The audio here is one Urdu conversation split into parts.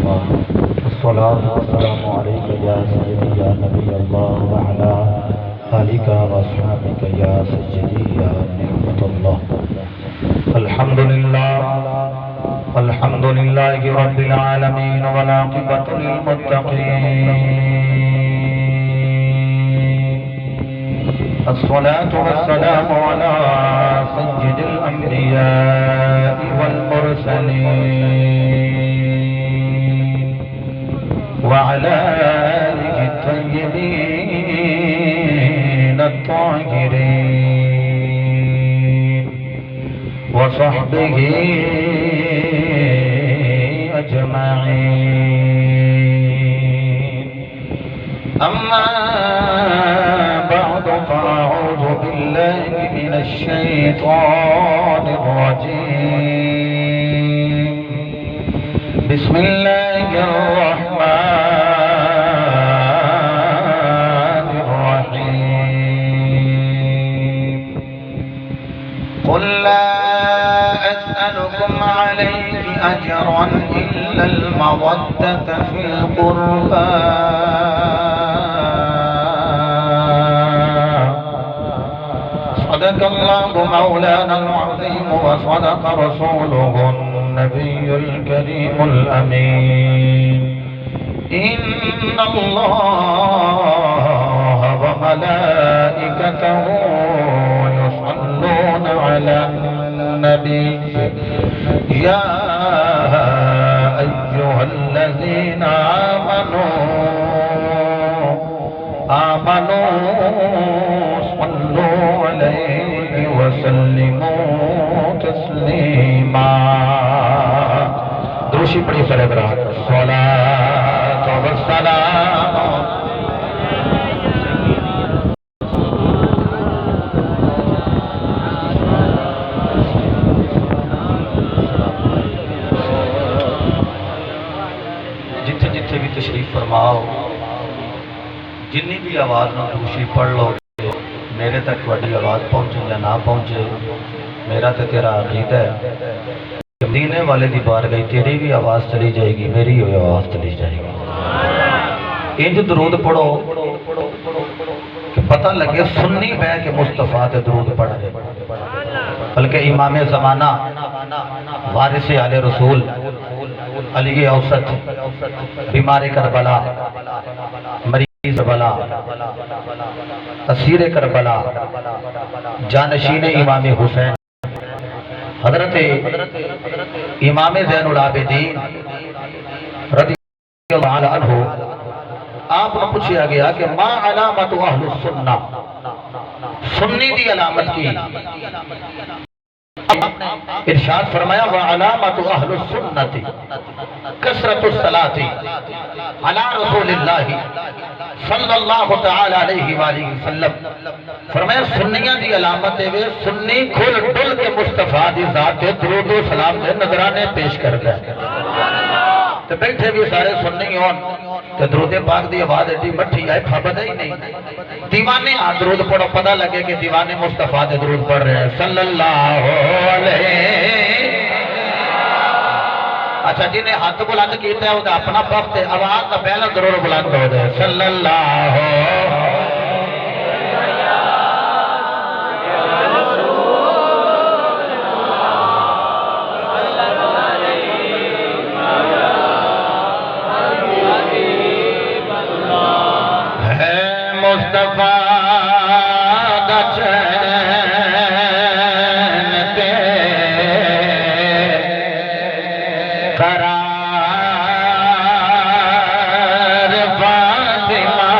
الله. الصلاة والسلام عليك يا سيدي يا نبي الله وعلى آلك وأصحابك يا سيدي يا نعمة الله. الحمد لله رب العالمين والعاقبة للمتقين. الصلاة والسلام على سيد الأنبياء والمرسلين وعلى آله الطيبين الطاهرين وصحبه أجمعين. أما بعد فأعوذ بالله من الشيطان الرجيم. بسم الله الرحمن الرحيم. قل لا أسألكم عليه أجرا إلا المودة في القربى. صدق الله مولانا العظيم وصدق رسوله النبي الكريم الأمين. إن الله وملائكته يصلون على النبي يا أيها الذين آمنوا صلوا عليه وسلموا تسليما. دروشی پڑھی سربراہ الصلاۃ والسلام. جتھے جتھے بھی تشریف فرماؤ جنی بھی آواز نہ دوسری پڑھ لو میرے تک وڈی آواز پہنچے یا نہ پہنچے میرا تو تیرا عقیدہ ہے مدینے والے دی بار گئی تیری بھی آواز چلی جائے گی میری بھی آواز چلی جائے گی. انج درود پڑھو کہ پتہ لگے سنی بہ کے مصطفیٰ تے درود پڑھ رہے. بلکہ امام زمانہ وارث آل رسول علی اوسط بیمار کربلا مریض کربلا اسیر کربلا جانشین امام حسین حضرت امام زین العابدین رضی اللہ عنہ آپ نے پوچھا گیا کہ ما علامت اہل السنہ سنی دی علامت کی. ارشاد فرمایا وعلامت اہل السنت کثرت الصلاۃ علی رسول اللہ صلی اللہ تعالی علیہ وآلہ وسلم. فرمایا سنیاں دی علامت ہے سنی کھل ڈل کے مصطفیٰ دی ذات درود و سلام دے نظرانے پیش کرتا ہے. تو بیٹھے بھی سارے سنی ہون تو درود پاک دی آواز ایڈی مٹھی آئے پھابدہ ہی نہیں. دیوانے درود پڑھو پتہ لگے کہ دیوانے مصطفیٰ دے درود پڑھ رہے ہیں صلی اللہ علیہ. اچھا جنہیں ہاتھ بلند کیتا ہے وہ اپنا وقت ہے آواز کا پہلا ضرور بلند ہو جائے صلی اللہ مصطفیٰ دا چین تے قرار فاطمہ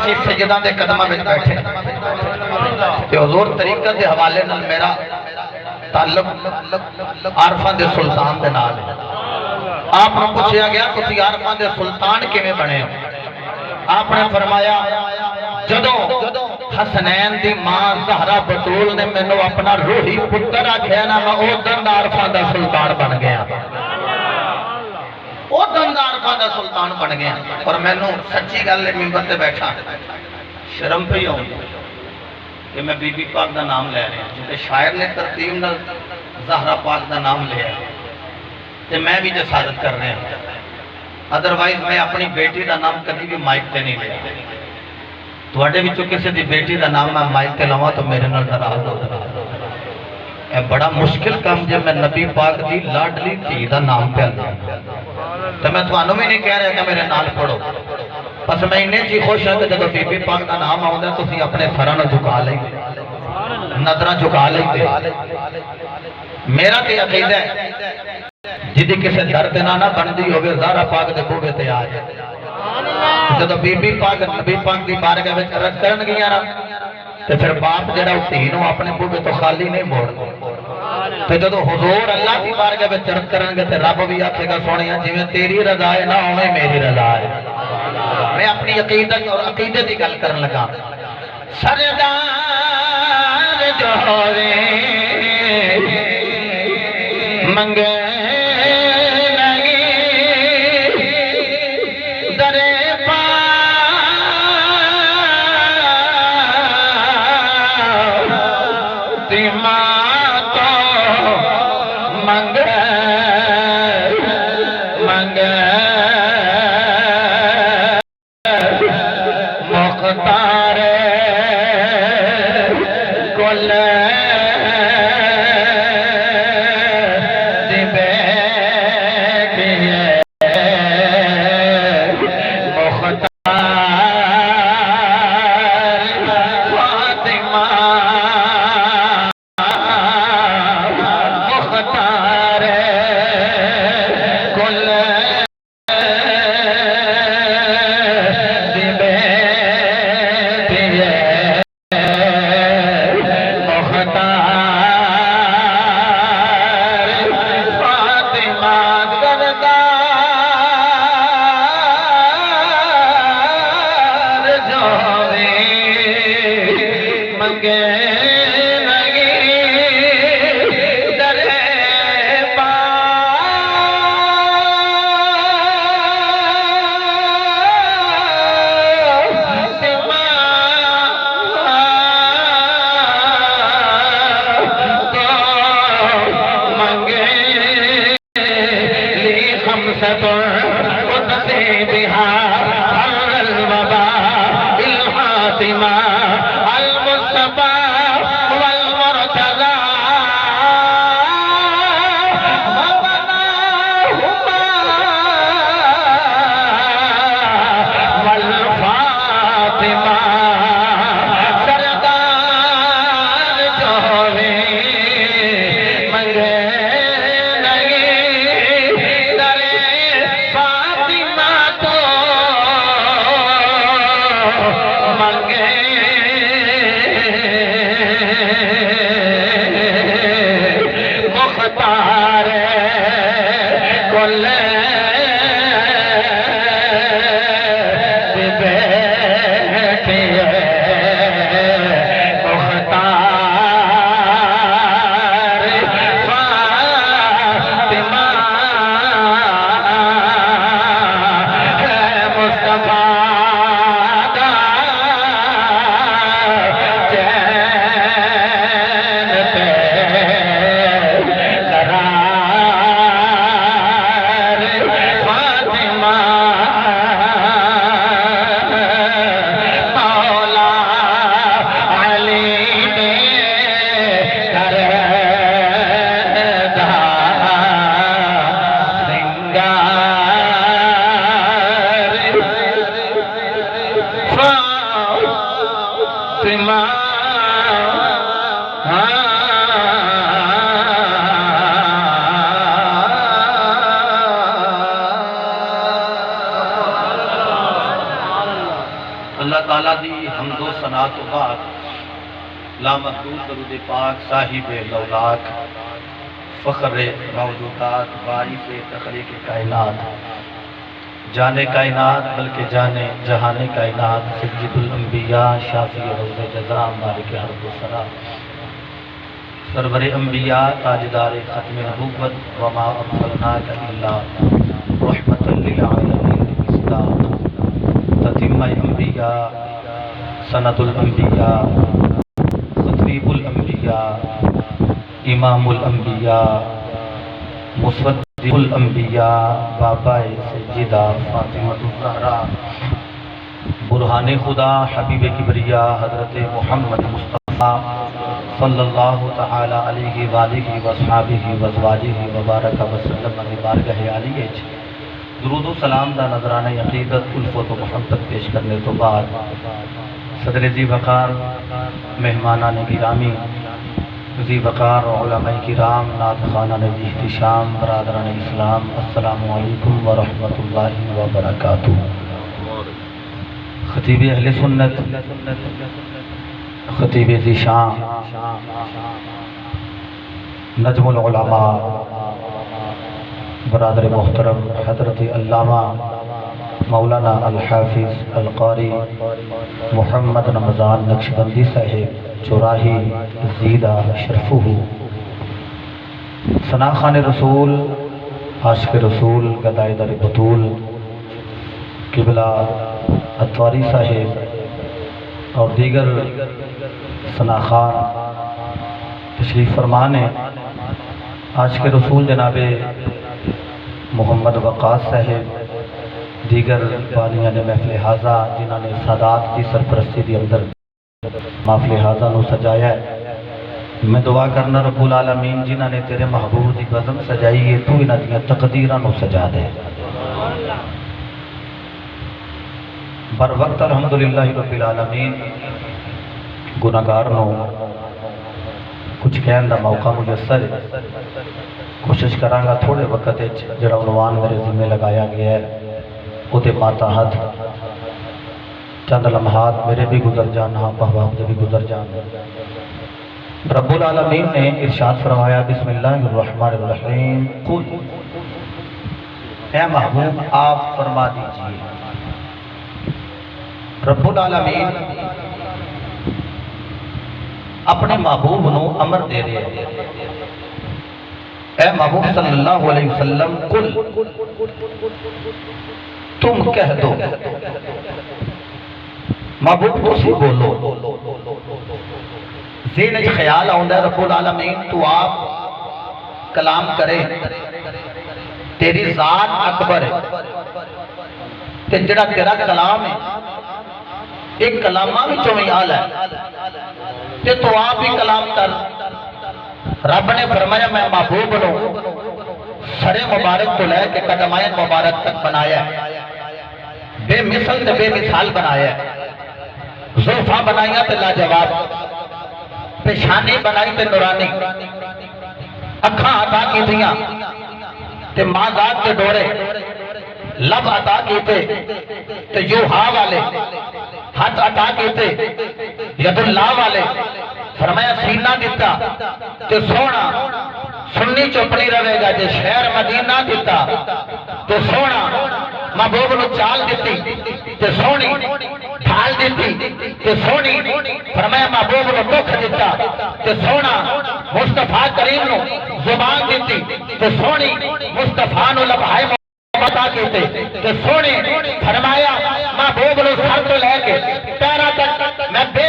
اسی سجدہ دے قدمہ میں بیٹھے کہ حضور طریقت دے حوالے نال میرا تعلق عارفان دے سلطان دے نال ہے۔ آپ نے پوچھیا گیا تسی عارفان دے سلطان کیویں بنے ہو؟ آپ نے فرمایا جدوں حسنین دی ماں زہرا بطول نے مینوں اپنا روحی پتر آکھیا نا میں او دن عارفان دا سلطان بن گیا، او دن عارفان دا سلطان بن گیا۔ اور مینوں سچی گل ہے منبر تے بیٹھا شرم پئی آؤندی کہ میں بی بی پاک دا نام لے رہا ہوں، جتے شاعر نے ترتیب نال زہرا پاک دا نام لیا تے میں بھی جسارت کر رہا ہوں، ادروائز میں اپنی بیٹی دا نام کبھی بھی مائک تے نہیں لیا۔ تواڈے وچوں کسی دی بیٹی دا نام میں مائک تے لواں تو میرے نال ناراض ہو جانا۔ اے بڑا مشکل کام جے میں نبی پاک دی لاڈلی دھی دا نام پہ لوں تے میں تھانوں بھی نہیں کہہ رہا کہ میرے نال پڑھو، بس میں انہیں جی خوش ہوں کہ جب بی بی پاک دا نام آؤں تو تسی اپنے سراں نوں جھکا لیں، نظراں جھکا لیں۔ میرا تے عقیدہ ہے جدی کسی درد نہ بندی ہوگی زہرا پاک دے بوہے تے آ جائے۔ جب بی بی پاک نبی پاک دی بارگاہ وچ عرض کرن گیا نا تے پھر باپ جڑا دھی نوں اپنے بوہے تو خالی نہیں موڑدا، تے جدو حضور اللہ کی بارگاہ وچ عرض کرن گے تے رب بھی آکھے گا سونیا جویں تیری رضا ہے نا اوویں میری رضا ہے۔ میں اپنی عقیدت اور عقیدے دی گل کرن لگا۔ سردار جو ہوے منگے تعالیٰ دی حمد و ثنا تو بعد لامحدود درود پاک صاحب لولاک فخر موجودات باعث تخلیق کائنات جانے کائنات بلکہ جانے جہان کائنات سید الانبیاء شافی روز جزا مالک حرب و سرا سرور انبیاء تاجدار ختم نبوت وما ارسلناک الا رحمت للعالمین مصداق تتمہ انبیاء سند الانبیاء خطیب الانبیاء امام الانبیاء مصدق الانبیاء بابا سیدہ فاطمہ الزہرا برہان خدا حبیب کبریا حضرت محمد مصطفیٰ صلی اللہ تعالی علیہ وآلہ وصحابہ وازواجہ وبارک وسلم بارگاہ عالیہ درود و سلام دا نظرانہ عقیدت الفت و محبت پیش کرنے تو بعد صدر ذی وقار مہمانان گرامی ذی وقار علماء کرام نعت خوانان ذی احتشام برادران اسلام السلام علیکم ورحمۃ اللہ وبرکاتہ۔ خطیب اہل سنت خطیب ذی شان نجم العلماء برادر محترم حضرت علامہ مولانا الحافظ القاری محمد رمضان نقشبندی صاحب چوراہی زیدہ شرفہ ثنا خوان رسول عاشق رسول گدائے در بطول قبلہ اتواری صاحب اور دیگر ثنا خوان تشریف فرمانے عاشق رسول جناب محمد وقاص صاحب دیگر بانیان محفل حاضہ جنہوں نے سادات کی سرپرستی دی اندر محفل حاضہ نو سجایا ہے، میں دعا کرنا رب العالمین جنہوں نے تیرے محبوب دی بزم سجائی ہے تو انہاں دیاں تقدیراں نو سجا دے بر وقت الحمدللہ رب العالمین گناہگار نو کچھ کہن دا موقع میسر ہے، کوشش کراں گا تھوڑے وقت جڑا عنوان میرے ذمہ لگایا گیا ہے وہ تے ماتحت چند لمحات میرے بھی گزر جان ہاں بہباب دے بھی گزر جان۔ رب العالمین نے ارشاد فرمایا بسم اللہ الرحمن الرحیم قل اے محبوب آپ فرما دیجئے۔ رب العالمین اپنے محبوب نو امر دے رہے ہیں اے محبوب صلی اللہ علیہ وسلم قل تم کہہ دو، محبوب تسی بولو۔ ذہن وچ خیال آندا ہے رب العالمین تو آپ کلام کرے، تیری ذات اکبر ہے تے جڑا تیرا کلام ہے ایک کلامہ وچوں ہی آل ہے تے تو آپ ہی کلام کر۔ رب نے فرمایا میں محبوب نو سر مبارک کو لے کے قدمائن مبارک تک بنایا ہے، بے مثل تے بے مثال بنایا ہے، زلفاں بنائیاں تے لاجواب، پیشانی بنائی تے نورانی، اکھاں عطا کی تھیاں تے ماں تے ڈورے، لب عطا کیتے تے یوہا والے، ہاتھ عطا کیتے ید اللہ والے، فرمایا سینہ دیتا تے سونا سنی چوپڑی رہے گا، جے شہر مدینہ دیتا تو سونا، محبوب نو چال دیتی تے سونی، ڈھال دیتی تے سونی، فرمایا محبوب نو دکھ دیتا تے سونا، مصطفیٰ کریم نو زبان دیتی تے سونی، مصطفیٰ نو لبھائے بتا کیتے تے سونے، فرمایا محبوب نو سر تو لے کے پیرا تک میں بے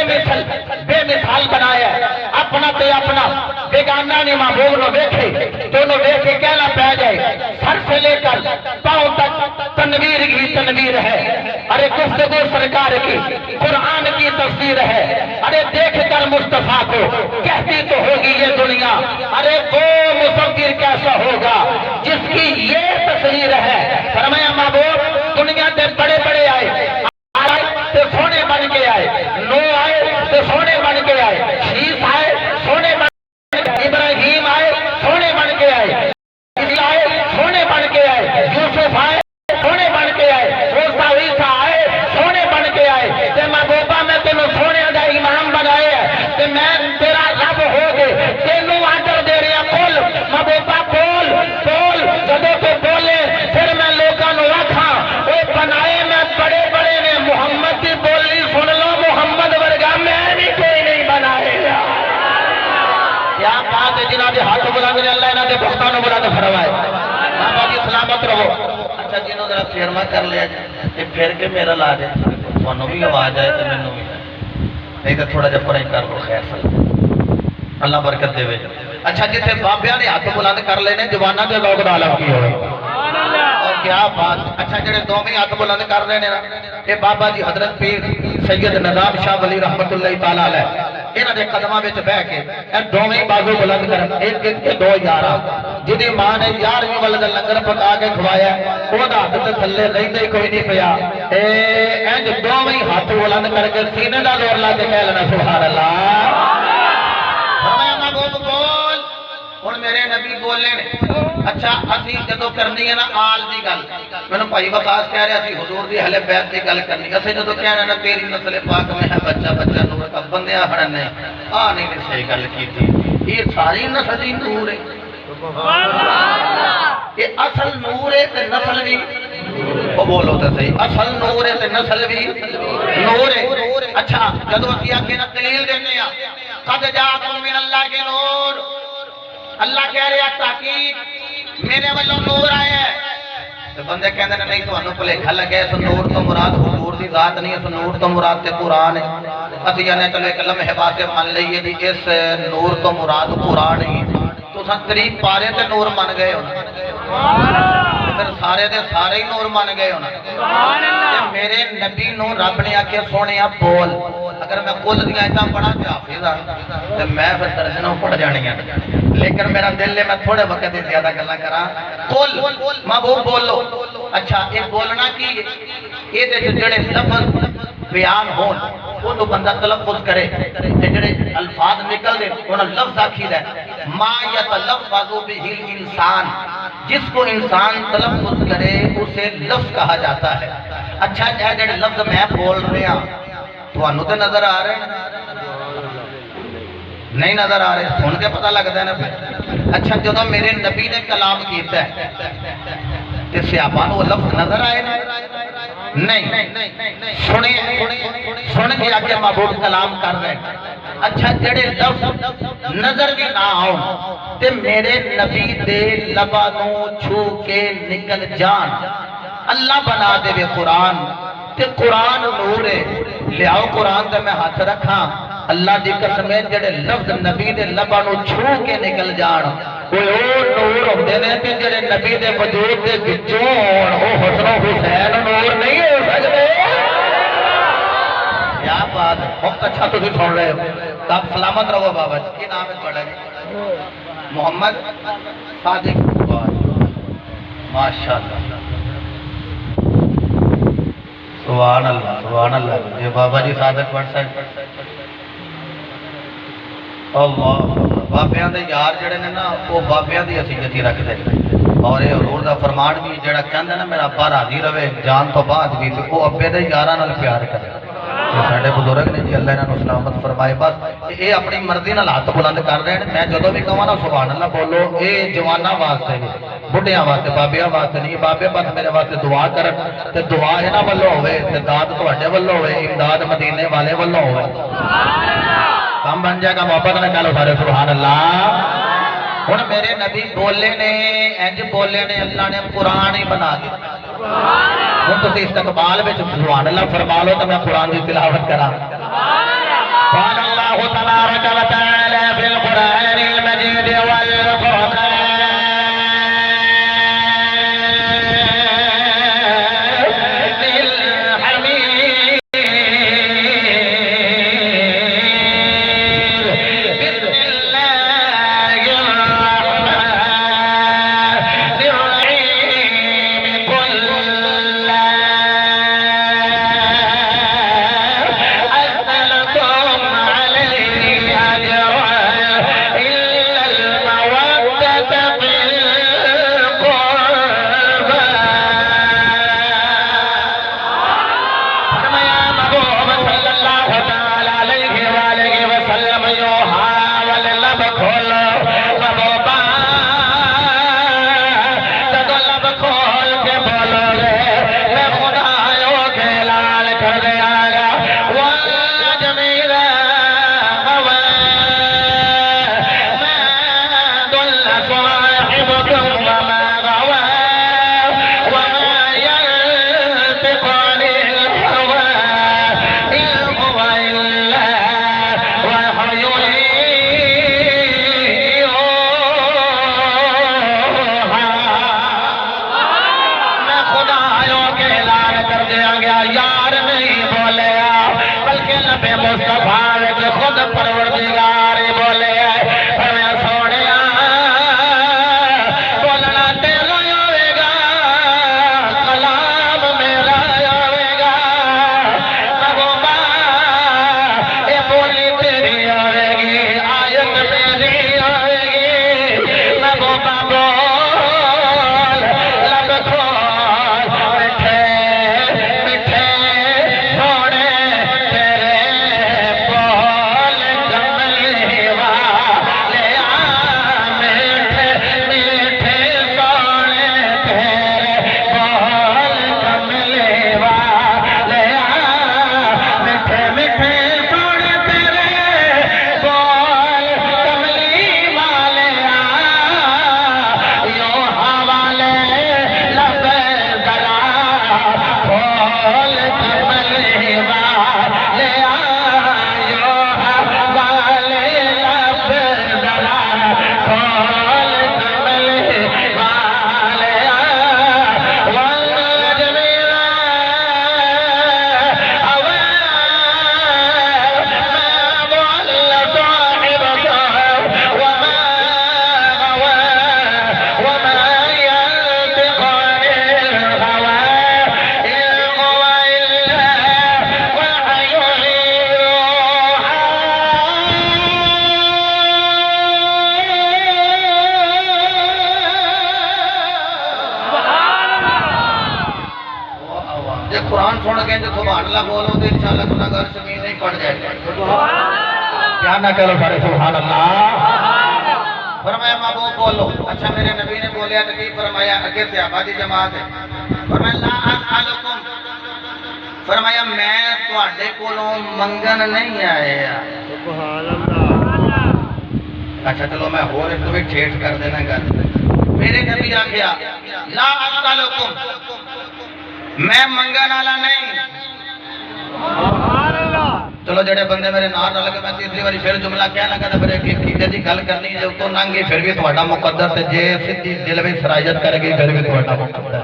مثال بنایا ہے، اپنا تے اپنا بیگانہ نے محبوب نو دیکھے تو انہوں دیکھ کے کہنا پہ جائے، سر سے لے کر پاؤں تک تنویر ہی تنویر ہے، ارے گفتگو سرکار کی قرآن کی تفسیر ہے، ارے دیکھ کر مصطفیٰ کو کہتی تو ہوگی یہ دنیا، ارے وہ مصور کیسا ہوگا جس کی یہ تصویر ہے۔ فرمایا محبوب دنیا تے بڑے بڑے آئے تے سونے بن کے آئے، نو آئے تے سونے بن کے آئے، شیس آئے سونے بن کے آئے، ابراہیم آئے سونے بن کے آئے، آئے سونے بن کے آئے، یوسف آئے سونے بن کے آئے، موسیٰ عیسیٰ آئے سونے بن کے آئے، تے محبوب رہو اچھا جنہوں ذرا پھیرما کر لیا جائے پھر کے میرا لا جائے تھانوں بھی آواز آئے تو مینوں بھی نہیں تو تھوڑا جہا پریں کر لو خیر صلی اللہ برکت دے اچھا جتنے بابیاں نے ہاتھ بلند کر لینے جواناں دے لوگ عالم کی ہوئے اور کیا بات اچھا جڑے دوویں ہاتھ بلند کر رہے ہیں اے بابا جی حضرت پیر سید نظام شاہ ولی رحمت اللہ تعالی علیہ انہاں دے قدماں وچ بیٹھ کے اے دوویں بازو بلند کرن ایک ایک کے دو یاراں جدی ماں نے 11ویں والے دا لنگر پکا کے کھوایا او دا ہاتھ تے تھلے رہندا ہی کوئی نہیں پیا اے انج دوویں ہاتھ بلند کر کے سینے دا زور لا کے کہہ لینا سبحان اللہ فرمایا محبوب بول ہن میرے نبی بولے نے اچھا اسی جدو کرنی ہے نا آل دی گل میں بھائی وقاص کہہ رہا سی حضور دی اہل بیت دی گل کرنی اسی جدو کہنا نا تیری نسل پاک میں ہے بچہ بچہ نور کا بندیاں ہڑن نے نہیں نے صحیح گل کی تھی یہ ساری نسل ہی نور ہے یہ اصل نور ہے تے نسل بھی وہ بولو تے صحیح اصل نور ہے تے نسل بھی نور ہے اچھا جدو اسی آگے نا دلیل دینے قد جاءکم من اللہ کے نور اللہ کہہ رہا تحقیق میرے والوں نور آیا ہے تو بندے کہندے نے نہیں تانوں بھلیکھا لگے اس نور تو مراد حضور دی ذات نہیں اس نور تو مراد تے قرآن ہے اسی نے چلو ایک لمحے واسطے مان لئیے جی اس نور تو مراد قرآن ہی تو سن قریب پارے تے نور من گئے ہونا پھر سارے دے سارے ہی نور من گئے ہونا میرے نبی نو رب نے آکھیا سونیا بول اگر میں کل دیا ایتاں پڑھا تے حافظ تو میں پھر ترجمہ پڑھ جانی ہے لیکن میرا دل ہے میں تھوڑے وقت زیادہ گلاں کراں کل محبوب بولو اچھا ایک بولنا کی یہ تے جڑے لفظ بیان ہون وہ تو بندہ تلفظ کرے جڑے الفاظ نکل دے انہاں لفظ آکھیدا ہے ما یتلفظ به الانسان جس کو انسان تلفظ کرے اسے لفظ کہا جاتا ہے اچھا جڑے لفظ میں بول رہا تو انہوں تے نظر آ رہے نہیں نظر آ رہے سن کے پتہ لگتا ہے نا پھر اچھا جدو میرے نبی نے کلام کیتا ہے تے سیابان وہ لفظ نظر آئے نہیں سن کے آگے محبوب کلام کر رہے ہیں اچھا جڑے لفظ نظر بھی نہ آؤں تے میرے نبی دے لبا نو چھو کے نکل جان اللہ بنا دے وے قرآن تے قرآن نور ہے لیاؤ قرآن تے میں ہاتھ رکھا اللہ دی قسم ہے جڑے لفظ نبی دے لبا نو چھو کے نکل جان کوئی اور نور ہوندے نے تے جڑے نبی دے وجود دے وچوں ہون او حسن و حسین نور نہیں ہو سکدے کیا بات ہے بہت اچھا تسی سن رہے ہو آپ سلامت رہو بابا جی کی نام ہے تھوڑا جی محمد صادق ماشاءاللہ سبحان اللہ یہ بابا جی صادق پڑھ سکتے اللہ بابیاں دے یار جڑے نے نا وہ بابیاں دی حیثیت ہی رکھتے اور یہ حضور دا فرمان بھی جڑا کہندا نا میرا ابا راضی رہے جان تو بعد بھی تے او ابے دے یاراں نال پیار کرے ساڈے بزرگ نے جی اللہ انہاں نوں سلامت فرمائے بس یہ اپنی مرضی نال ہاتھ بلند کر رہے ہیں میں جدوں بھی کہاں نا سبحان اللہ بولو اے جواناں واسطے بڈھیاں واسطے بابیاں واسطے نہیں بابے بس میرے واسطے دعا کرن تے دعا انہاں والوں ہوے تے داد تواڈے والوں ہوے امداد مدینے والے والوں ہوے سبحان اللہ کام بن جائے گا محبت نہ کہہ لو سارے سبحان اللہ ہن میرے نبی بولے نے انج بولے نے اللہ نے قرآن ہی بنا دیا ہن تسی استقبال وچ سبحان اللہ فرما لو تے میں قرآن دی تلاوت کراں قال اللہ تبارک و تعالی فی القرآن المجید والفرقان سبحان اللہ بولو تو انشاءاللہ گناہگار زمین نہیں پڑ جائے گا کیا نہ کرو سارے سبحان اللہ فرمایا محبوب بولو اچھا میرے نبی نے بولیا تو کی فرمایا اگے سے آبادی جماعت ہے فرمایا لا اسالکم فرمایا میں تواڈے کولوں منگن نہیں آیا سبحان اللہ اچھا چلو میں ہور ایک بھی ٹھیٹ کر دینا گل میرے نبی آخیا لا اسالکم میں منگن والا نہیں سبحان اللہ چلو جڑے بندے میرے نال رل کے میں تیسری باری پھر جملہ کہہ لگا تے پھر ایک عقیدے دی گل کرنی جے تو ننگی پھر بھی تہاڈا مقدر تے جے سیدھی دل وچ سرایت کرے گی پھر بھی تہاڈا مقدر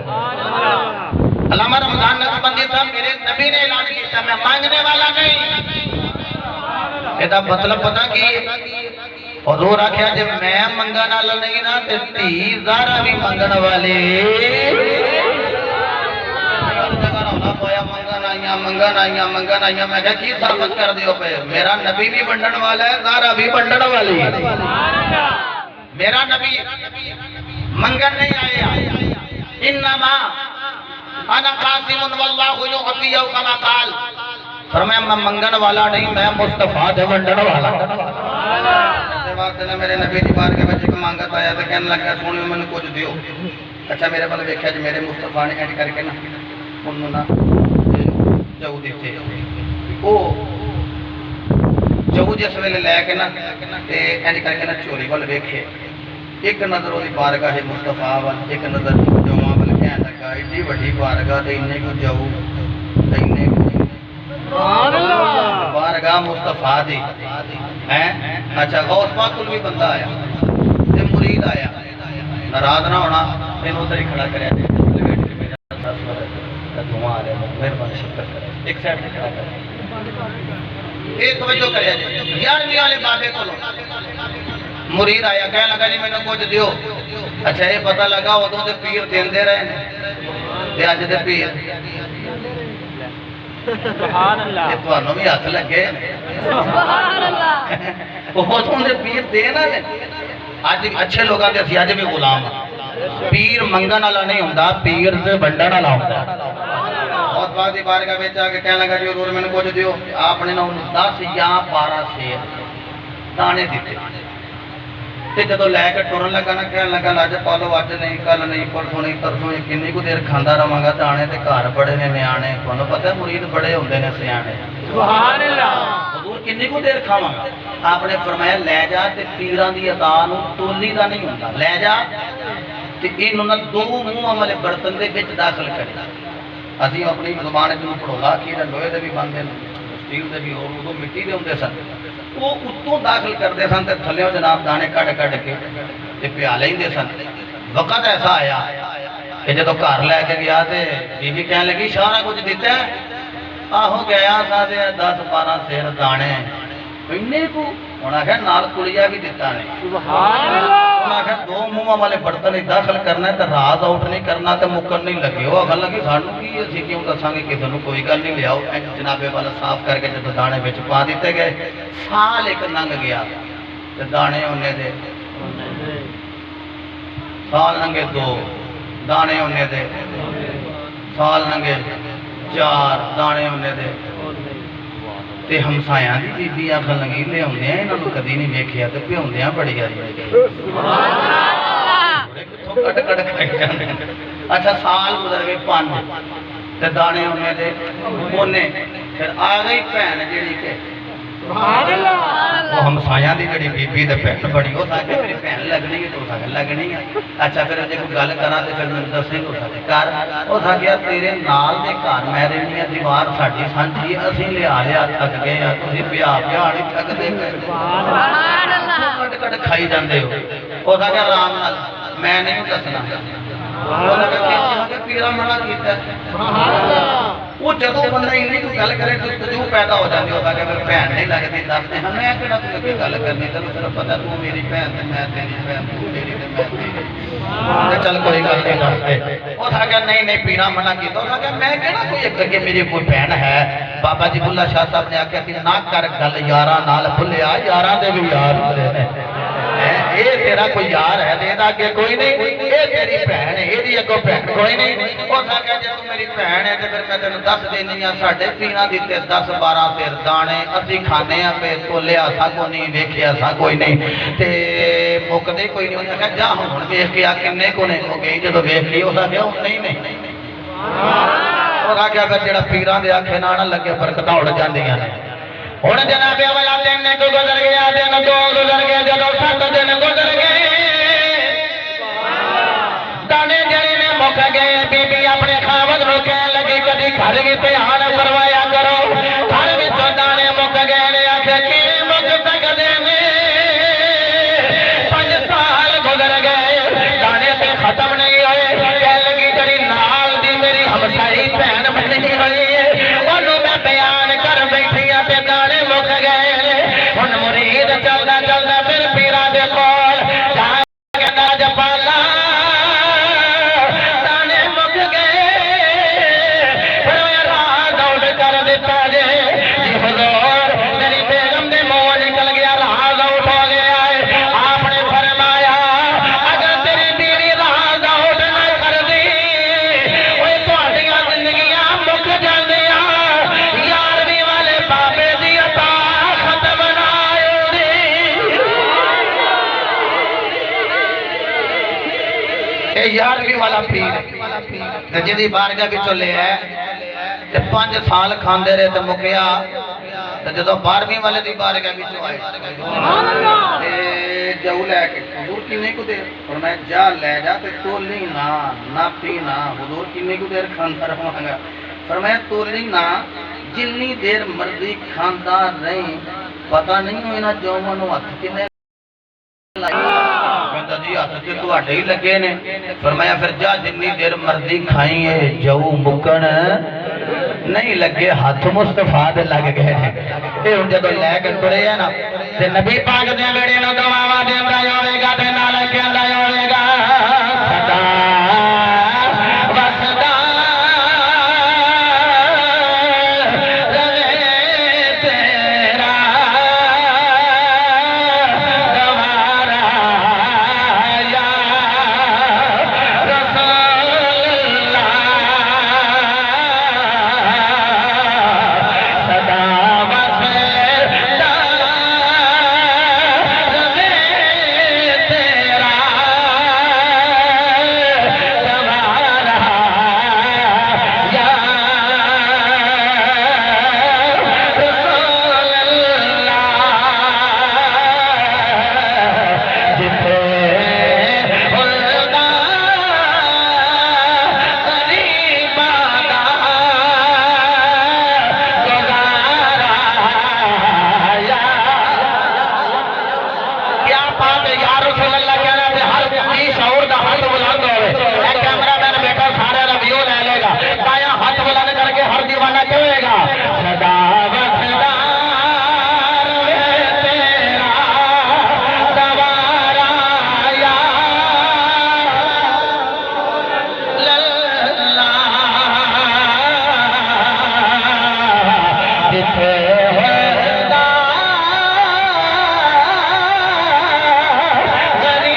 علامہ رمضان نقشبندی صاحب میرے نبی نے اعلان کیا میں مانگنے والا نہیں ادا مطلب پتہ کی حضور آخیا جے میں منگن والا نہیں نا تے دھی زہرا بھی منگن والی منگن آئیاں میں کہا کی ثابت کر دیو پہ میرا نبی بھی بنڈن والا ہے زہرا بھی بنڈن والی ہے میرا نبی منگن نہیں آیا انما انا قاسم واللہ یعطی کما قال فرمایا میں منگن والا نہیں میں مصطفیٰ دے بنڈن والا واسطے نے میرے نبی دی بارگاہ وچ ایک مانگت آیا تے کہنے لگا سونیو مینوں کچھ دیو اچھا میرے ول ویکھیا جی میرے مصطفیٰ نے اینڈ کر کے نا انہوں نا جو دیتے وہ جو جس ویلے لے کے نا اینج کر کے نا چوری وال ویکھے ایک نظر وہ بارگاہ مصطفیٰ وال ایک نظر جواں وال کہن لگا ایڈی وڈی بارگاہ تے اننے کو جو اننے کو سبحان اللہ بارگاہ مصطفیٰ دی ہیں اچھا غوث پاک کول بھی بندہ آیا تے مرید آیا ناراض نہ ہونا اینو ادھر ہی کھڑا کریا تے دعا آ رہا ہے مہربانی شکر کریں ایک سائڈ سے کھڑا کریں ایک توجہ کریں یارویں والے بابے کو مرید آیا کہنے لگا جی میں نے کچھ دیو اچھا یہ پتہ لگا ادوں تے پیر دیندے رہے ہیں تے اج دے پیر سبحان اللہ یہ تانوں بھی ہاتھ لگے سبحان اللہ ادوں دے پیر دینا نے اج اچھے لوگاں دے اسی اج بھی غلام پیر منگن والا نہیں ہوندا پیر تے بنڈن والا ہوندا بہت بات دی بارگاہ وچ آ کے کہنے لگا جی حضور مینوں کچھ دیو آپ نے 10 یا 12 شیر دانے دیتے تے جدوں لے کے ٹرن لگا نا کہنے لگا لاج پالو اج نہیں کل نہیں پرسوں نہیں ترسوں کینی کو دیر کھاندا رہاں گا دانے تے گھر بڑے نے نیانے تانوں پتہ مرید بڑے ہوندے نے سیانے سبحان اللہ حضور کینی کو دیر کھاواں آپ نے فرمایا لے جا تے پیراں دی عطا نوں تولی دا نہیں ہوندا لے جا تے اینوں نہ دو منہ والے برتن دے وچ داخل کرے اسی اپنی زبان وچ پڑھولا کی لوہے دے بھی بندے سٹیل دے بھی اور وہ مٹی دے ہوندے سن وہ اتوں داخل کرتے سن تے تھلیوں جناب دانے کٹ کٹ کے تے پیا لیندے سن وقت ایسا آیا کہ جدوں گھر لے کے گیا تے بی بی کہنے لگی سارا کچھ دیتا ہے آہو گیا سا 10-12 سیر دانے انہیں کو انہاں کہا نال کلیا بھی دیتا نہیں سبحان اللہ انہاں کہا دو منہ والے برتن داخل کرنا ہے تے راز آؤٹ نہیں کرنا تے مکر نہیں لگے وہ اگل لگی سانوں کی اسی کیوں دساں گے کسے نوں کوئی گل نہیں لیاؤ جناب والا صاف کر کے جدوں دانے وچ پا دیتے گئے سال ایک لنگ گیا تے دانے اونے دے سال لنگے 2 دانے اونے دے سال لنگے 4 دانے اونے دے تے ہمسایاں دی بی بی آکھن لگی لے اوندے ہیں انہاں نوں کدی نہیں ویکھیا تے پیوندیاں بڑی آئی سبحان اللہ کٹ کٹ کھائی جاندے اچھا سال گزر گئے 5 تے دانے اونے دے اونے پھر آ گئی بہن جیڑی کہ سبحان اللہ وہ ہمسایاں دی جڑی بی بی تے بہن بڑی ہو سکے میری بہن لگنی ہے تو سکے لگنی ہے اچھا پھر جے کوئی گل کراں تے پھر میں دسیں تو سکے کر او سکیا تیرے نال دے گھر میں رہنی ہے دیوار ساڈی سانجھی اسی لیا تھک گئے آ تسی بیا نہیں تھکدے سبحان اللہ کٹ کٹ کھائی جاندے ہو او سکیا آرام نال میں نہیں دسنا وہ پیرا منع کیتا ہے سبحان اللہ وہ جدوں بندہ انہیں کو گل کرے تو جو پیدا ہو جاندی ہوتا کہ اگر بہن نہیں لگتی دستے ہیں میں کہڑا تو لگے گل کرنی تینوں صرف پتہ تو میری بہن تے میں تیری بہن تو میری تے میں تیری چل کوئی گل نہیں دستے وہ تھا کہ نہیں پیرا منع کیتا وہ تھا کہ میں کہڑا کوئی ایک کہ میری کوئی بہن ہے بابا جی بلّہ شاہ صاحب نے آکھیا کہ نہ کر گل یاراں نال بھلیا یاراں دے بھی یار ہوندے نے یہ تیرا کوئی یار ہے دے دا کہ کوئی نہیں یہ تیری بہن ہے یہ دی اگوں بہن کوئی نہیں اس آخیا جے تو میری بہن ہے تو پھر میں تینوں دس دینی ہاں ساڈے پینا دیتے 10-12 پھر دانے اسی کھانے ہاں پہ تولیا سا کوئی نہیں ویکھیا سا کوئی نہیں تے مکدے کوئی نہیں انہیں آخیا جا ہوں ویکھ کے آ کنے کو نہیں ہو گئی جدو ویکھ لی اس آخیا نہیں نہیں اور آخیا پھر جڑا پیراں دے آکھے نہ لگے برکتاں اڑ جاندیاں نے ہن جناب والا دن کو گزر گیا دن دو گزر گئے جدو 7 دن گزر گئے دانے جڑے نے مک گئے بی بی اپنے خاوند نوں کہن لگی کدی گھر وی دھیان فرمایا کرو گھر وچوں دانے مک گئے نے آکھے کہ مک سکدے نے 5 سال گزر گئے دانے تے ختم نہیں ہوئے کہن لگی جڑی نال دی میری ہمسائی بہن بنی ہوئی ہے اونوں میں بیان کر بیٹھی تے دانے مک گئے ہن مرید چلدا چلدا پھر پیراں دے کول جا کے ناج پالا دانے مک گئے پھر راہ دوڑ کر دتا جے جی حضور میری بیگم دے منہ نکل گیا راہ دوڑ ہو گیا ہے آپ نے فرمایا اگر تیری بیوی راہ دوڑ نہ کر دی اوے تہاڈیاں زندگیاں مک جاندیاں یارویں والے بابے دی عطا ختم نہ ہوندی اے یارویں والا پیر تے جدی بارگاہ وچوں لے آئے تے 5 سال کھاندے رہے تے مکیا تے جدوں 12ویں والے دی بارگاہ وچوں آئے تے جو لے کے حضور کنے کو دیر فرمایا جا لے جا تے تولی نہ پینا حضور کنے کو دیر کھاندا رہاں گا فرمایا تولی نہ جنی دیر مرضی کھاندا رہی پتہ نہیں ہوئی نہ جوواں نوں ہاتھ کنے کہندا جی ہاتھ تے تواڈے ہی لگے نے فرمایا پھر جا جنی دیر مرضی کھائیں اے جو مکن نہیں لگے ہاتھ مصطفیٰ دے لگ گئے اے ہن جدوں لے کے ترے ہے نا تے نبی پاک دے بیڑے نوں دعاواں دیندا ہوے گا تے نال کہندا ہوے گا سدا وسدا رہے تیرا دوارا یا رسول اللہ سدا وسدا رہے تیرا دوارا یا رسول اللہ جتھے ہلدا غریباں دا گزارا یا کیا بات ہے یا رسول اللہ کہنا تے ہر کوئی شعور دا ہاتھ بلند ہوئے اے کیمرہ مین بیٹا سارے رویو لے لے گا کایا ہاتھ بلند کر کے ہر دیوانہ کہے گا سدا وسدا رہے تیرا دوارا یا اللہ جتھے ہلدا غریباں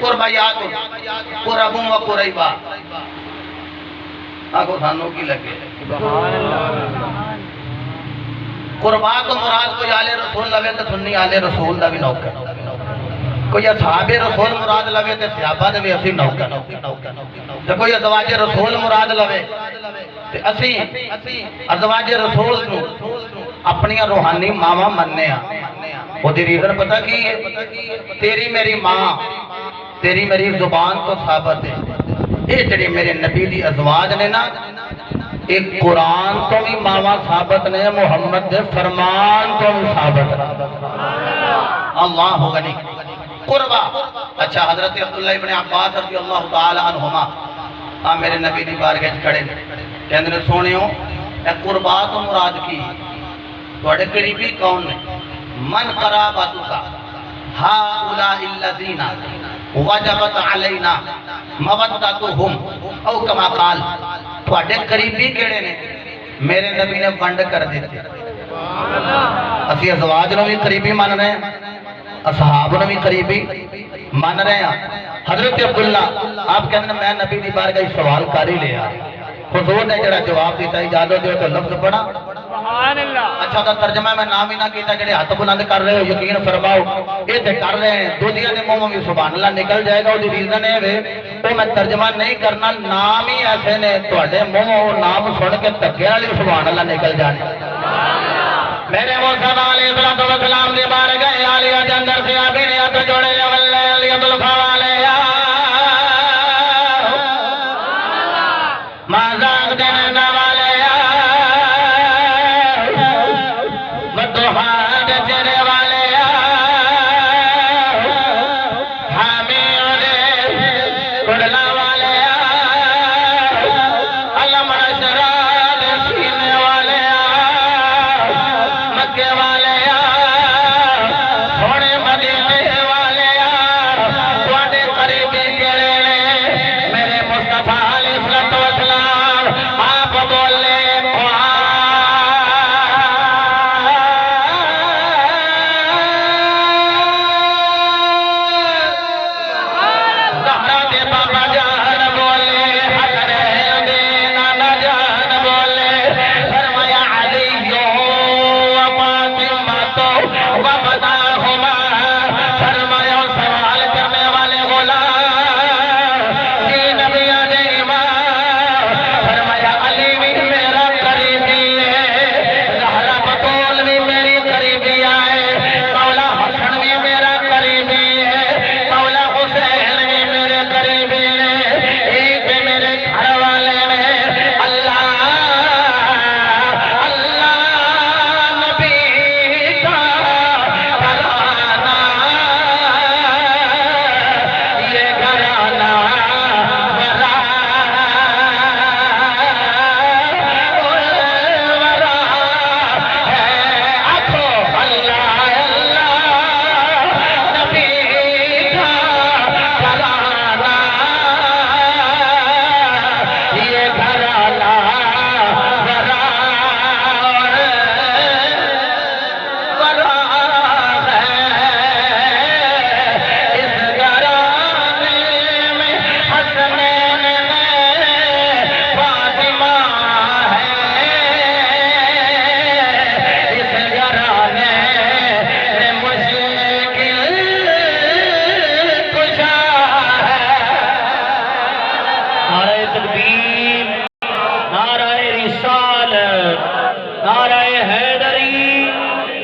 قربیات قرب و قریبا آگو تھانوں کی لگے قربات و مراد کوئی آل رسول لوے تو سنی آل رسول دا بھی نوکر کوئی اصحاب رسول مراد لوے تو صحابہ دے بھی اسی نوکر تو کوئی ازواج رسول مراد لوے تو اسی ازواج رسول نو اپنی روحانی ماما مننے وہ دی ریزن پتہ کی ہے تیری میری ماں تیری میری زبان تو ثابت ہے یہ جڑی میرے نبی دی ازواج نے نا ایک قرآن تو بھی ماما ثابت نے محمد دے فرمان تو بھی ثابت اللہ غنی قربہ اچھا حضرت عبداللہ ابن عباس رضی اللہ تعالی عنہما میرے نبی دی بارگاہ کھڑے کہندے نے سونیو اے قربات مراد کی تواڈے قریبی کون نے من قرابتک ہؤلاء الذین وجبت علینا مودتہم او کما قال تواڈے قریبی کیڑے نے میرے نبی نے ونڈ کر دیتے اسی ازواج نو بھی قریبی مان رہے ہیں اصحاب نو بھی قریبی مان رہے ہیں حضرت عبداللہ آپ کہنے میں نبی دی بارگاہ سوال کاری لیا حضور نے جڑا جواب دیتا اجازت دیو تو لفظ پڑھا اچھا تو ترجمہ میں نام ہی نہ کیتا جڑے ہاتھ بلند کر رہے ہو یقین فرماؤ یہ تے کر رہے ہیں دوسرے دے منہ میں سبحان اللہ نکل جائے گا وہ ریزن ہے تو میں ترجمہ نہیں کرنا نام ہی ایسے نے تواڈے منہ وہ نام سن کے دھکے والی سبحان اللہ نکل جانے میرے مصطفیٰ علیہ السلام دی بارگاہ عالیہ دے اندر سے ابھی نے ہاتھ جوڑے والے علی الفوالے مازاق دین والے ودوحات چرے والے حامد کڑلا والے علم نشرات سینے والے مکے والے سونے مدینے والے تواڈے قریبی کیڑے میرے مصطفیٰ علیہ السلام آپ بولے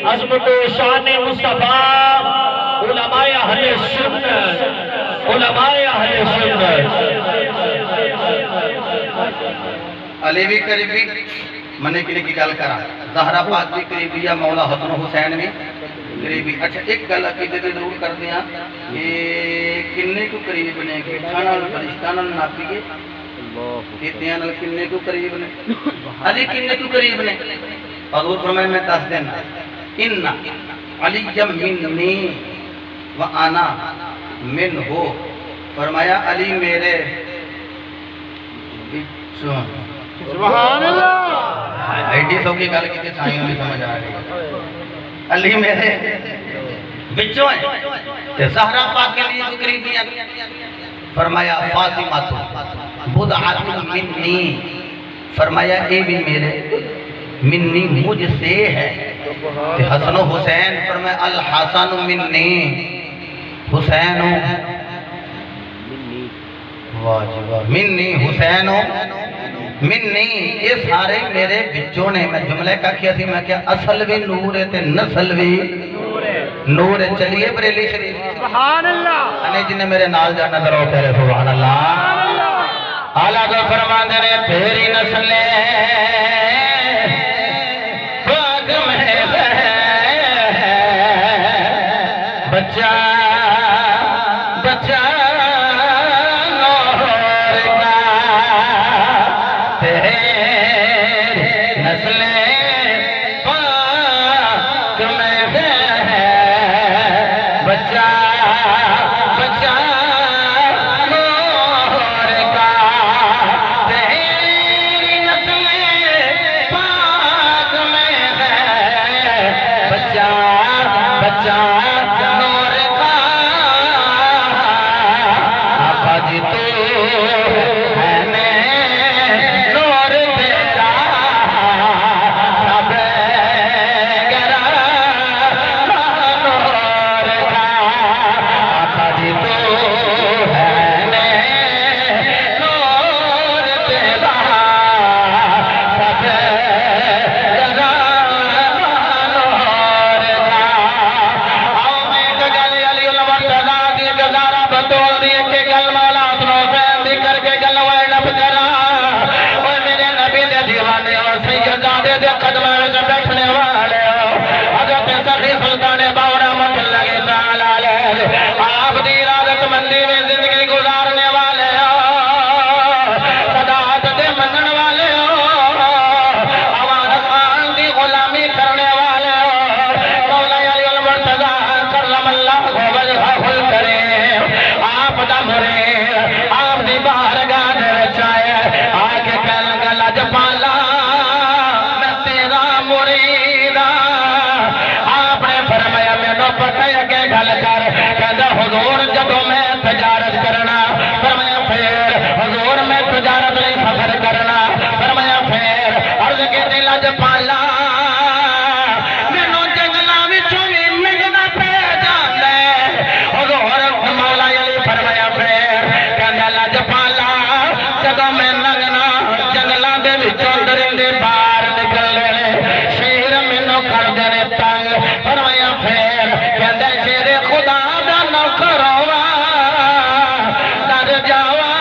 عظمت و شان مصطفیٰ علماء اہل سنت علماء اہل سنت علی بھی قریبی منے کی گل کرا زہرا پاک بھی قریبی یا مولا حسن حسین بھی قریبی اچھا ایک گل عقیدے تے ضرور کر دیا کہ کنے کو قریب نے گٹھا نال فرشتہ نال ناپیے کتنے نال کنے کو قریب نے علی کنے کو قریب نے حضور فرمائے میں دس دینا ان علی منی و انا من ہو فرمایا علی میرے سبحان اللہ ایڈی سو کی گل کی سائیں ہوئی سمجھ آ رہی علی میرے بچوں ہیں زہرا پاک کے لیے ذکری دیا فرمایا فاطمہ تو بدعۃ منی، فرمایا اے بھی میرے منی مجھ سے ہے. حسن و حسین فرمایا الحسن منی، حسین واہ جی واہ منی حسین منی، یہ سارے میرے بچوں نے. میں جملے کا کیا تھی میں کیا اصل بھی نور ہے تے نسل بھی نور ہے. چلیے بریلی شریف سبحان اللہ، انہیں جنہیں میرے نال جانا درو پہلے سبحان اللہ. اعلیٰ کو فرما دے تیری نسلیں باغ میں ہے بچہ بچہ نور کا، تیری نسلیں باغ میں ہے بچہ بچہ نور کا، تیری نسلیں باغ میں ہے بچہ بچہ نور کا. آقا جی تو ہے میں نور دیتا سب گرا نور کا. آقا جی تو ہے میں نور دیتا سب گرا نور کا. آؤ میں ایک گل علی المرتضیٰ دی گزارا بطول دی کہ گل مولا اپنو فین دی کر کے گل ہوئے نب جرا. اوہ میرے نبی دے دیوانے اور سیدزادے دے قدمہ میں بیٹھنے والے ہو حضرت سخی سلطان باور رحمت اللہ تعالی علیہ، آپ دی ارادت مندی میں زندگی گزارنے والے ہو، صداقت دے منن والے ہو، عوان خان دی غلامی کرنے والے ہو. مولا علی المرتضیٰ کرم اللہ وجہہ الکریم آپ دا مرید آپ دی بارگاہ دے وچ آئے آکے کہن لگا لجپالا میں تیرا مرید ہاں. آپ نے فرمایا مینوں پتہ ہے کہ گل کر، کہندا حضور جدوں میں تجارت کرنا، فرمایا پھر حضور میں تجارت نہیں سفر کرنا، فرمایا پھر عرض کیتی لجپالا مینوں جنگلاں وچوں وی لنگنا پے جاندا ہے. حضور مولا علی فرمایا پھر کہندا لجپالا جدوں میں لنگنا جنگلاں دے وچوں درندے باہر نکلنے نے، شیر مینوں کردے نے تنگ، فرمایا پھر کہندا شیر خدا دا نوکر ہوا ڈر جاوا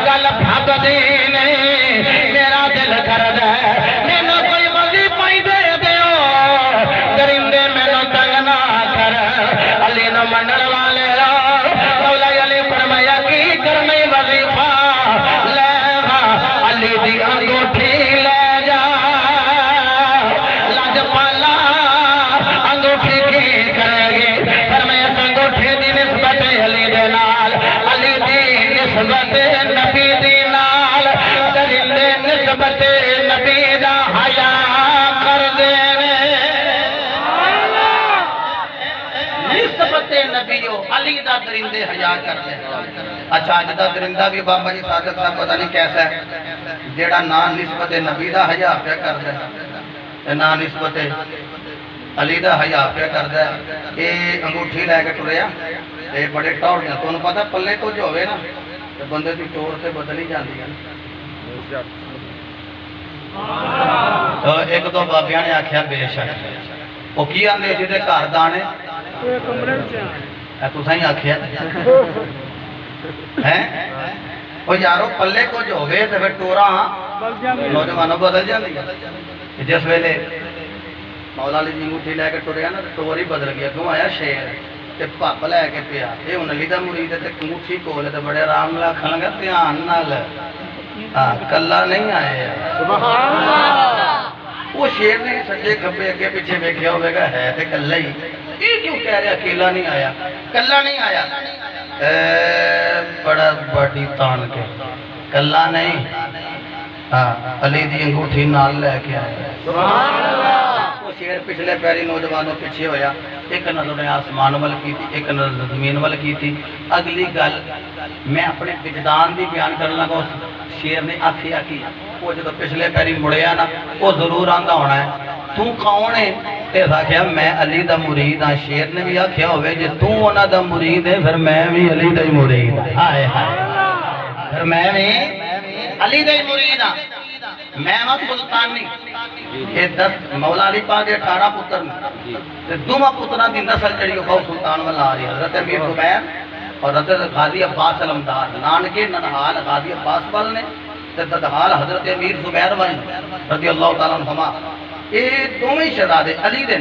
گل پھبدی نہیں میرا دل کردا ہے مینوں کوئی وظیفہ ہی دے دیو درندے مینوں تنگ نہ کر. علی نو منن والے ہو، مولا علی فرمایا کی کرنا وظیفہ لے گا علی دی انگوٹھی لے جا. لجپالا انگوٹھی کی کرے گی، فرمایا انگوٹھی دی نسبت علی دے نال، علی دی نسبت نبی دی نال، درندے نسبت نبی دا حیا کر دے نسبت نبیو علی دا درندے حیا کر دے. اچھا اج دا درندہ بھی بابا جی صادق صاحب پتہ نہیں کیسا ہے جیڑا نا نسبت نبی دا حیا پیا کردا ہے تے نا نسبت علی دا حیا پیا کردا ہے. اے انگوٹھی لے کے ٹریا تے بڑے ٹوڑیاں تانوں پتہ پلے کچھ ہوے نا تے بندے دی ٹور تے بدل ہی جاندی ہے. تو ایک دو بابیاں نے آکھیا بے شک وہ کی آندے جدے گھر دانے تساں ہی آکھیا ہیں وہ یارو پلے کچھ ہوے تے پھر ٹوراں نوجوانوں بدل جاندی ہے. جس ویلے مولا علی دی انگوٹھی لے کے ٹریا نا ٹور ہی بدل گیا. کیوں آیا شیر تے پپ لے کے پیا یہ ہن علی دا مرید تے انگوٹھی کول تے بڑے آرام نال آکھن لگا دھیان نال کلا نہیں آئے. سبحان اللہ. وہ شیر نے سجے کھبے اگے پیچھے ویکھیا ہوے گا ہے تے کلا ہی. یہ کیوں کہہ رہا اکیلا نہیں آیا کلا نہیں آیا؟ بڑا بڑی تان کے کلا نہیں علی دی انگوٹھی نال لے کے آیا. سبحان اللہ. شیر پچھلے پیری نوجوانوں پیچھے ہویا، ایک نظر نے آسمان وال کی تھی، ایک نظر زمین وال کی تھی۔ اگلی گل میں اپنے وجدان دی بیان کرنے لگا، اس شیر نے آکھیا کی وہ جدو پچھلے پیری مڑیا نا وہ ضرور آندا ہونا ہے تو کون ہے؟ تے آکھیا میں علی دا مرید ہاں۔ شیر نے بھی آکھیا ہوئے جے تو انہاں دا مرید ہے پھر میں بھی علی دا ہی مرید ہاں۔ ہائے ہائے پھر میں بھی علی دا ہی مرید ہاں۔ میں ہاں سلطانی، یہ 10 مولا علی پاک دے 18 پتر نے، دوواں پتراں دی نسل جڑی او بہت سلطان والا آ رہی ہے، حضرت امیر زبیر اور حضرت غازی عباس علمدار۔ نانکے ننہال غازی عباس وال نے تے ددحال حضرت امیر زبیر وال رضی اللہ تعالیٰ عنہما۔ یہ دوویں شہزادے علی دے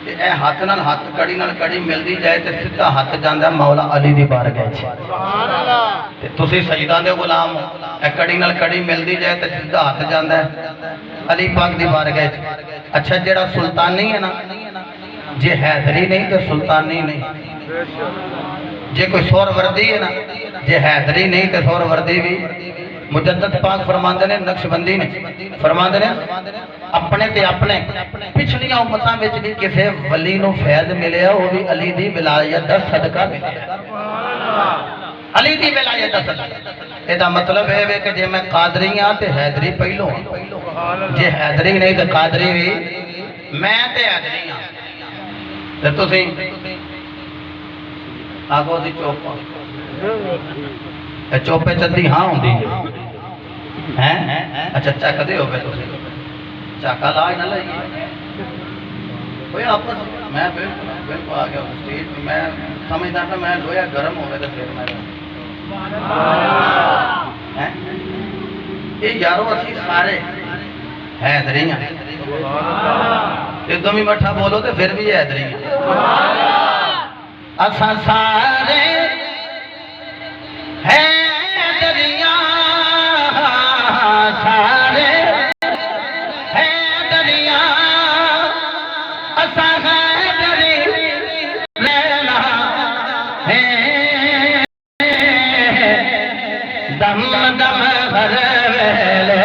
تے اے ہاتھ نال ہاتھ کڑی نال کڑی ملدی جائے تے سیدھا ہاتھ جاندا مولا علی دی بارگاہ وچ۔ سبحان اللہ۔ تے تسی سجدہ دے غلام ہو، اے کڑی نال کڑی ملدی جائے تے سیدھا ہاتھ جاندا ہے علی پاک دی بارگاہ وچ۔ اچھا جڑا سلطانی ہے نا، جے حیدری نہیں تے سلطانی نہیں۔ جے کوئی سور وردی ہے نا، جے حیدری نہیں تے سور وردی بھی۔ مجدد پاک فرماندے نے، نقشبندی نے فرماندے نے اپنے تے اپنے پچھلیاں امتاں وچ بھی کسے ولی نو فیض ملیا وہ بھی علی دی ولایت دا صدقہ ملیا۔ علی دی ولایت دا صدقہ۔ اے دا مطلب ہے کہ جے میں قادری ہاں تے حیدری پہلو ہاں، جے حیدری نہیں تے قادری بھی میں تے حیدری ہاں۔ تے تسی آگو دی چوپا چوپے چندی ہاں ہوں دی ہیں؟ اچھا چاکہ دے ہو گئے تو سے چاکہ لائی نہ لائیے کوئی آپس میں بالکل آگیا ہوں سٹیج میں سمجھتا تھا میں لویا گرم ہو گئے تو پھر میں یہ یارو اسی سارے حیدری ہیں ایک دمی مٹھا بولو تو پھر بھی حیدری ہیں اسا سارے حیدریاں سارے حیدریاں اسا حیدری لینا ہے دم دم بھر ویلے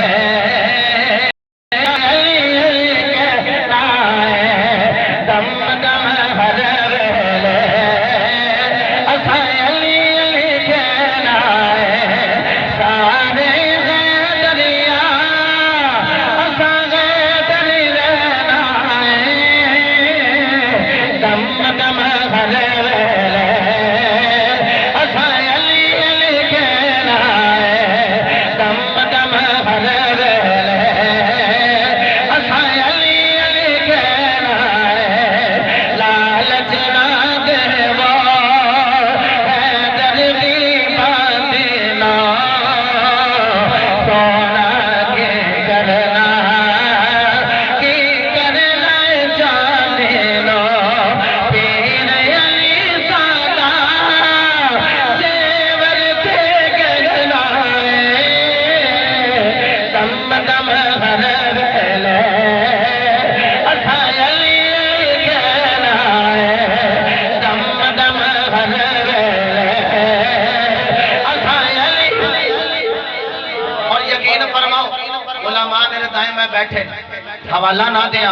حوالہ نہ دیا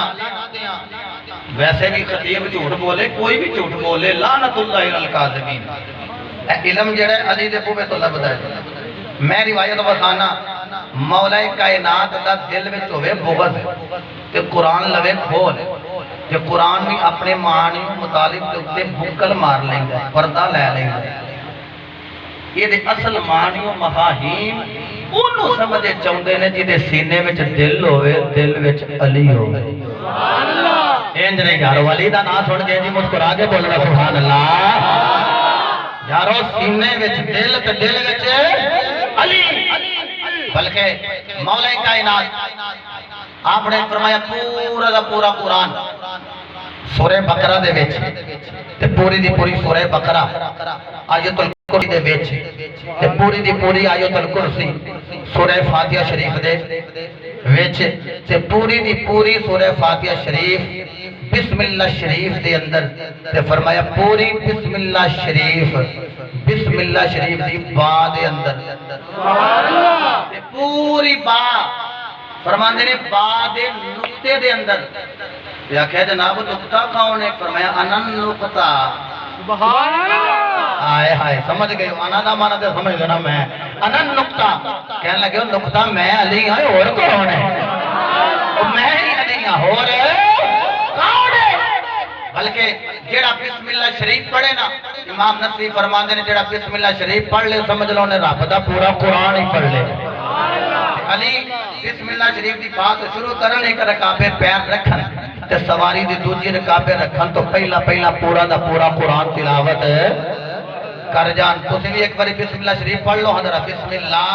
ویسے بھی خطیب جھوٹ بولے کوئی بھی جھوٹ بولے لعنت اللہ علی الکاذبین علم جڑے علی دے بوے تو لبدا ہے میں روایت بخانا مولا کائنات دا دل وچ ہوے بغض تے قرآن لوے کھول تے قرآن بھی اپنے معنی مطالب دے اوتے بکل مار لیندا ہے پردہ لے لیندا ہے یہ دے اصل معنی و مفاہیم انہوں سمجھے چاہتے ہیں جی سینے میں دل ہوئے دل میں علی ہوئے سبحان اللہ انجنے یارو علی دا نام سن کے جی مسکرا کے بولنا سبحان اللہ یارو سینے میں دل تے دل میں علی بلکہ مولا کائنات آپ نے فرمایا پورا دا پورا قرآن سورہ بقرہ دے وچ تے پوری دی پوری سورہ بقرہ آیت الکرسی دے وچ تے پوری دی پوری آیت الکرسی سورہ فاتحہ شریف دے وچ تے پوری دی پوری سورہ فاتحہ شریف بسم اللہ شریف دے اندر تے فرمایا پوری بسم اللہ شریف دی با دے اندر سبحان اللہ تے پوری با فرماندے نے با دے نقطے دے اندر یہ آخیا جناب نقطہ کون ہے؟ فرمایا انا نقطہ. سبحان اللہ. آئے ہائے سمجھ گئے انا دا مانا تے سمجھ گئے نا میں انا نقطہ کہنے لگے نقطہ میں علی ہاں اور کون ہے؟ میں ہی علی ہاں اور کون ہے؟ بلکہ جیڑا بسم اللہ شریف پڑھے نا امام نصری فرماندے نے جیڑا بسم اللہ شریف پڑھ لے سمجھ لو نے رب دا پورا قرآن ہی پڑھ لے. علی بسم اللہ شریف دی بات شروع کرن ایک رکابے پیر رکھن تے سواری دی دوجی رکابے رکھن تو پہلا پورا دا پورا قرآن تلاوت کر جان. تسی بھی ایک بار بسم اللہ شریف پڑھ لو حضرت. بسم اللہ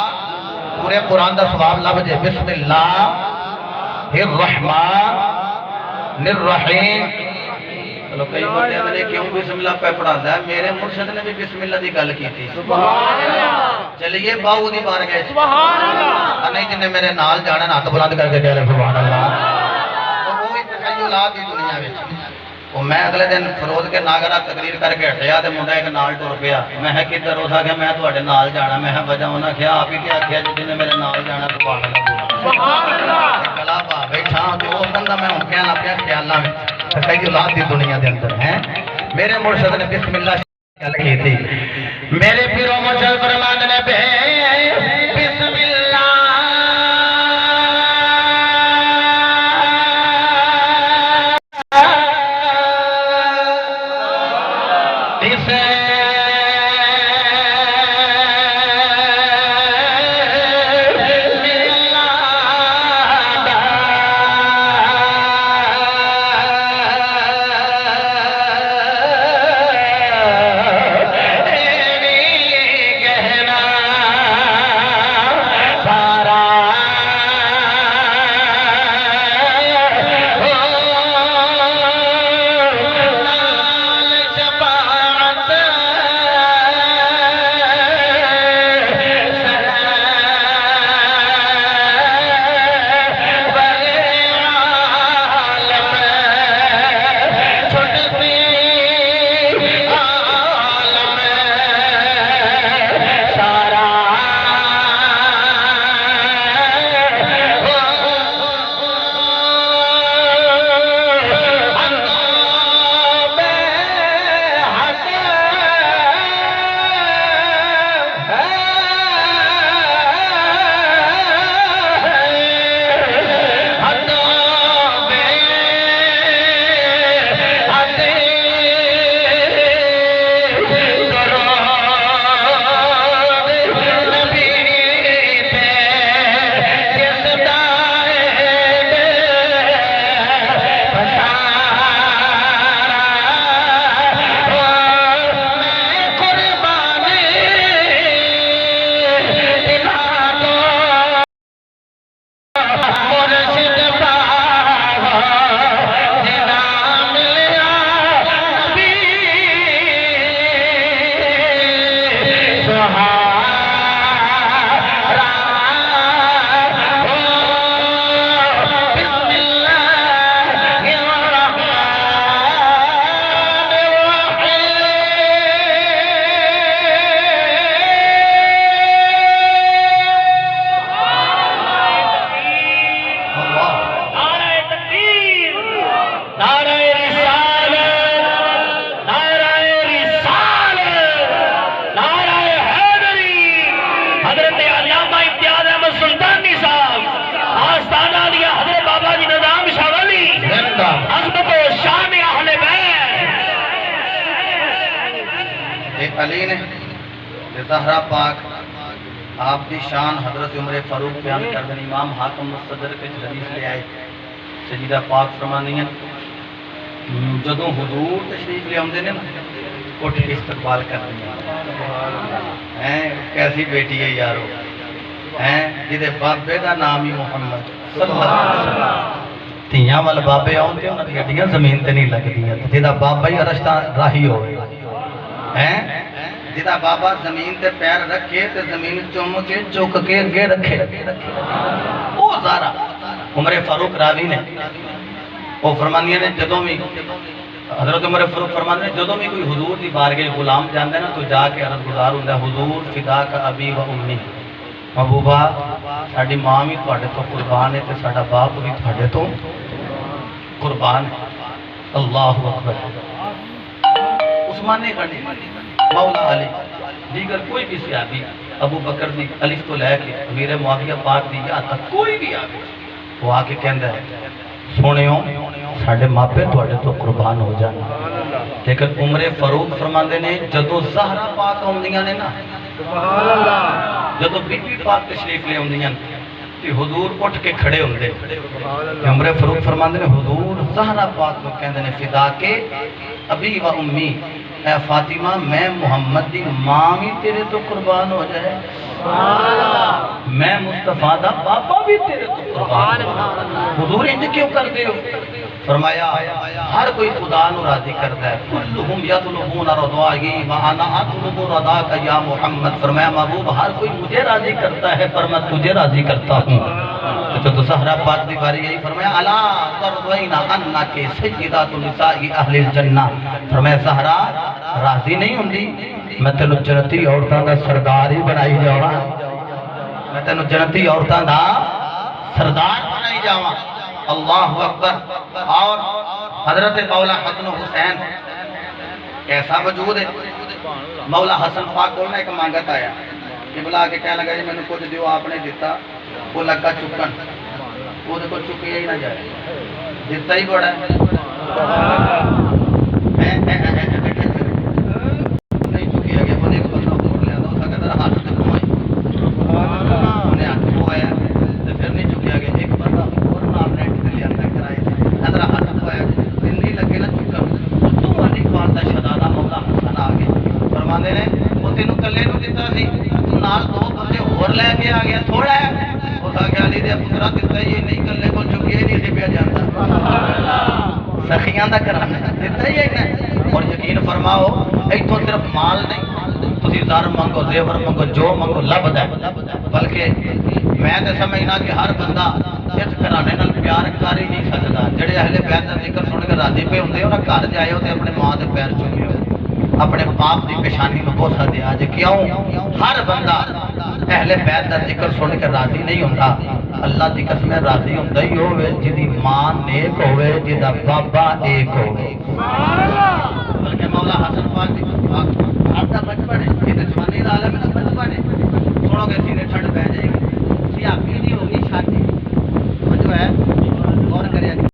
پورے قرآن دا ثواب لب جے. بسم اللہ الرحمن الرحیم. چلو کئی بندے نے کیوں بسم اللہ پہ پڑھاتا ہے؟ میرے مرشد نے بھی بسم اللہ دی گل کی تھی. سبحان اللہ. چلیے باؤ دی بار گئے. سبحان اللہ. نہیں جن نے میرے نال جانا ہاتھ بلند کر کے کہہ لے سبحان اللہ. وہ تخیلات دی دنیا وچ وہ میں اگلے دن فروز کے ناگرہ تقریر کر کے ہٹیا تے منڈا ایک نال ٹر پیا. میں ہے کدھر اس آ کے میں تواڈے نال جانا. میں وجہ انہاں کیا آپ ہی تے آکھیا جن نے میرے نال جانا سبحان اللہ. سبحان اللہ. کلا با بیٹھا تے اس بندہ میں ہوں کہنا پیا خیالاں وچ تخیلات دی دنیا دے اندر ہیں. میرے مرشد نے بسم اللہ گل کی تھی. میرے پیرو مرشد فرماندے نے بسم اللہ علی نے زہرا پاک آپ کی شان حضرت عمر فاروق بیان کر دیں. امام حاکم مستدرک کے حدیث لے آئے. سیدہ پاک فرماندی ہیں جدوں حضور تشریف لے آتے ہیں نا اٹھ کے استقبال کر دیں. کیسی بیٹی ہے یارو جہدے بابے کا نام ہی محمد صلی اللہ علیہ وسلم. تیاں وال بابے آتے انہوں کی ہڈیاں زمین تے نہیں لگتی. جہاں بابا ہی رشتہ راہی ہوئے جہاں بابا زمین تے پیر رکھے تے زمین چوم کے چک کے اگے رکھے. وہ زارا عمر فاروق راوی نے وہ فرماندیاں نے جدوں بھی حضرت عمر فاروق فرماندے نے جدوں بھی کوئی حضور دی بارگاہ غلام جاندے نا تو جا کے عرض گزار ہوندا حضور فدا کا ابی و امی. محبوبہ ساڈی ماں بھی تواڈے تو قربان ہے تے ساڈا باپ بھی تواڈے تو قربان ہے۔ اللہ اکبر۔ عثمان غنی، مولا علی، دیگر کوئی بھی صحابی، ابو بکر دی الف تو لے کے امیر معاویہ پاک دی یا تک کوئی بھی آگے وہ آ کے کہندا ہے سونےو ساڈے ماپے تواڈے تو قربان ہو جان۔ لیکن عمر فاروق فرماندے نے جدوں زہرا پاک آوندیاں نے نا، سبحان اللہ، جدوں بی بی پاک تشریف لے آوندیاں تے حضور اٹھ کے کھڑے ہوندے۔ سبحان اللہ، عمر فاروق فرماندے نے حضور زہرا پاک کو کہندے نے فدا کے ابی و امی، اے فاطمہ میں محمد دی ماں بھی تیرے تو قربان ہو جائے، سبحان اللہ، میں مصطفیٰ دا بابا بھی تیرے تو قربان ہو جائے۔ حضور انج کیوں کرتے ہو؟ فرمایا ہر کوئی خدا نو راضی کرتا ہے، کلہم یطلبون رضائی وانا اطلب رضاک یا محمد۔ فرمایا محبوب ہر کوئی مجھے راضی کرتا ہے پر میں تجھے راضی کرتا ہوں۔ تو زہرا پاک دی باری یہی فرمایا الا ترضین انک سیدۃ النساء اہل الجنہ۔ فرمایا زہرا راضی نہیں ہوندی میں تینوں جنتی عورتاں دا سردار ہی بنائی جاواں، میں تینوں جنتی عورتاں دا سردار بنائی جاواں۔ اللہ اکبر۔ اور حضرت مولا حسن حسین کیسا وجود ہے؟ مولا حسن پاک بولنا ایک مانگت آیا کہ بلا کے کہنے لگا جی میں نے کچھ دیو آپ نے دیتا، وہ لگا چکن، وہ دیکھو چکیا ہی نہ جائے، دیتا ہی بڑا ہے، نہیں چکیا گیا، وہ ایک بندہ بول لیا تھا، اسا کہتا ہاتھ سے گھمائی، انہیں ہاتھ کو آیا تو پھر نہیں چکیا گیا، ایک بندہ اور آپ نے لیا تھا کرائے حضرت ہاتھ کو آیا دلی لگے نا چکن، تو والی بات دا شہزادہ مولا حسن آگے فرماندے نے وہ تینوں کلے نو دیتا سی، تو نال دو بندے اور لے کے آ گیا، تھوڑا ہے اس آگے علی دے پترا دیتا ہی نہیں، کلے کو چکیا ہی نہیں سی پیا جاتا، سخیاں دا کرانا دیتا ہی نہیں۔ اور یقین فرماؤ ایتھوں صرف مال نہیں، تسی زر منگو، زیور منگو، جو منگو لبدا ہے، بلکہ میں تے سمجھنا کہ ہر بندہ اس گھرانے نال پیار کر ہی نہیں سکدا۔ جڑے اہل بیت دا ذکر سن کے راضی پہ ہوندے انہاں گھر جائے ہو تے اپنے ماں دے پیر چومے ہو، اپنے باپ دی پیشانی نو بوسہ دیا جے، کیوں؟ ہر بندہ اہل بیت دا ذکر سن کے راضی نہیں ہوندا، اللہ دی قسم راضی ہوندا ہی ہوے جدی ماں نیک ہوے، جدا بابا ایک ہوے۔